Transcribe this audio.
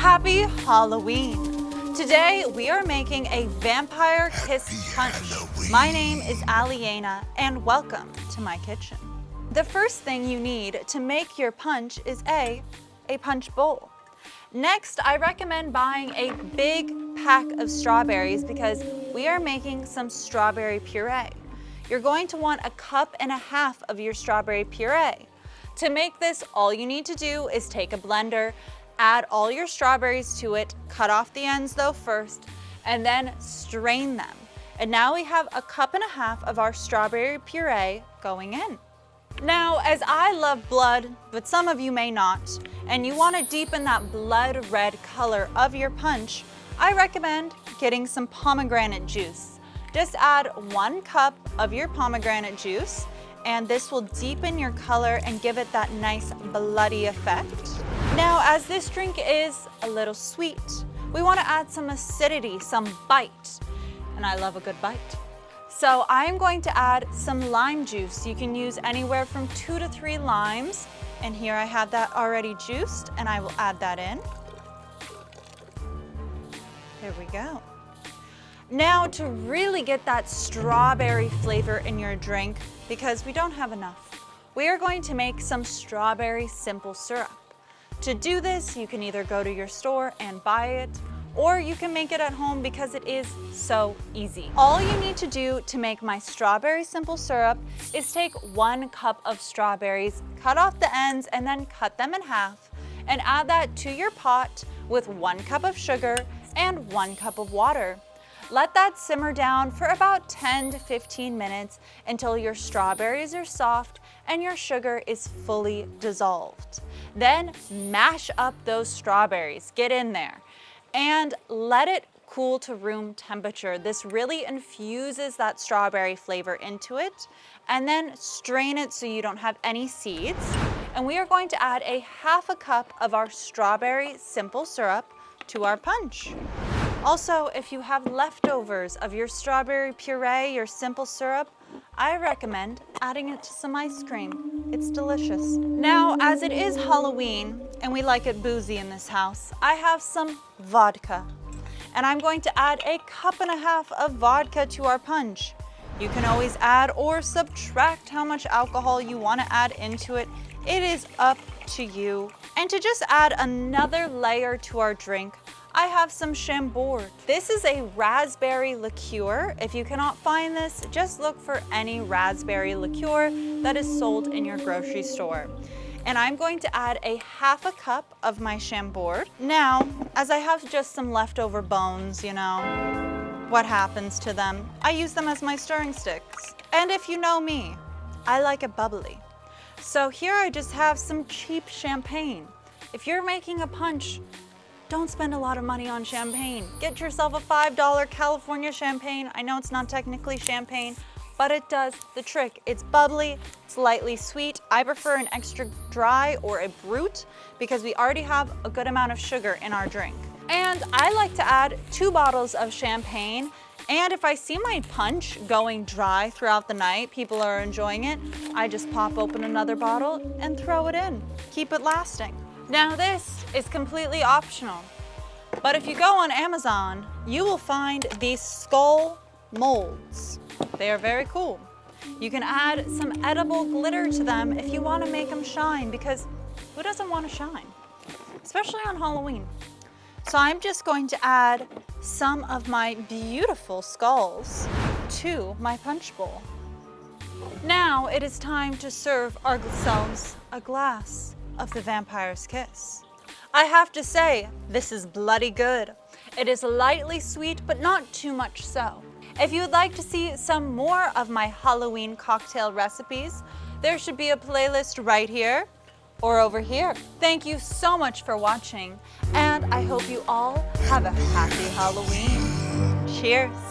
Happy Halloween! Today we are making a vampire kiss punch. My name is Alyena and welcome to my kitchen. The first thing you need to make your punch is a punch bowl. Next, I recommend buying a big pack of strawberries because we are making some strawberry puree. You're going to want 1.5 cups of your strawberry puree. To make this, all you need to do is take a blender, add all your strawberries to it, cut off the ends though first, and then strain them. And now we have 1.5 cups of our strawberry puree going in. Now, as I love blood, but some of you may not, and you want to deepen that blood red color of your punch, I recommend getting some pomegranate juice. Just add 1 cup of your pomegranate juice, and this will deepen your color and give it that nice bloody effect. Now, as this drink is a little sweet, we want to add some acidity, some bite, and I love a good bite. So I'm going to add some lime juice. You can use anywhere from 2 to 3 limes, and here I have that already juiced, and I will add that in. There we go. Now, to really get that strawberry flavor in your drink, because we don't have enough, we are going to make some strawberry simple syrup. To do this, you can either go to your store and buy it, or you can make it at home because it is so easy. All you need to do to make my strawberry simple syrup is take 1 cup of strawberries, cut off the ends, and then cut them in half, and add that to your pot with 1 cup of sugar and 1 cup of water. Let that simmer down for about 10 to 15 minutes until your strawberries are soft and your sugar is fully dissolved. Then mash up those strawberries, get in there, and let it cool to room temperature. This really infuses that strawberry flavor into it, and then strain it so you don't have any seeds. And we are going to add 1/2 cup of our strawberry simple syrup to our punch. Also, if you have leftovers of your strawberry puree, your simple syrup, I recommend adding it to some ice cream. It's delicious. Now, as it is Halloween and we like it boozy in this house, I have some vodka. And I'm going to add 1.5 cups of vodka to our punch. You can always add or subtract how much alcohol you want to add into it. It is up to you. And to just add another layer to our drink, I have some Chambord. This is a raspberry liqueur. If you cannot find this, just look for any raspberry liqueur that is sold in your grocery store. And I'm going to add 1/2 cup of my Chambord. Now, as I have just some leftover bones, you know, what happens to them? I use them as my stirring sticks. And if you know me, I like it bubbly. So here I just have some cheap champagne. If you're making a punch, don't spend a lot of money on champagne. Get yourself a $5 California champagne. I know it's not technically champagne, but it does the trick. It's bubbly, it's lightly sweet. I prefer an extra dry or a brut because we already have a good amount of sugar in our drink. And I like to add 2 bottles of champagne. And if I see my punch going dry throughout the night, people are enjoying it, I just pop open another bottle and throw it in. Keep it lasting. Now this is completely optional, but if you go on Amazon, you will find these skull molds. They are very cool. You can add some edible glitter to them if you want to make them shine, because who doesn't want to shine? Especially on Halloween. So I'm just going to add some of my beautiful skulls to my punch bowl. Now it is time to serve ourselves a glass of the vampire's kiss. I have to say, this is bloody good. It is lightly sweet, but not too much so. If you would like to see some more of my Halloween cocktail recipes, there should be a playlist right here or over here. Thank you so much for watching, and I hope you all have a happy Halloween. Cheers.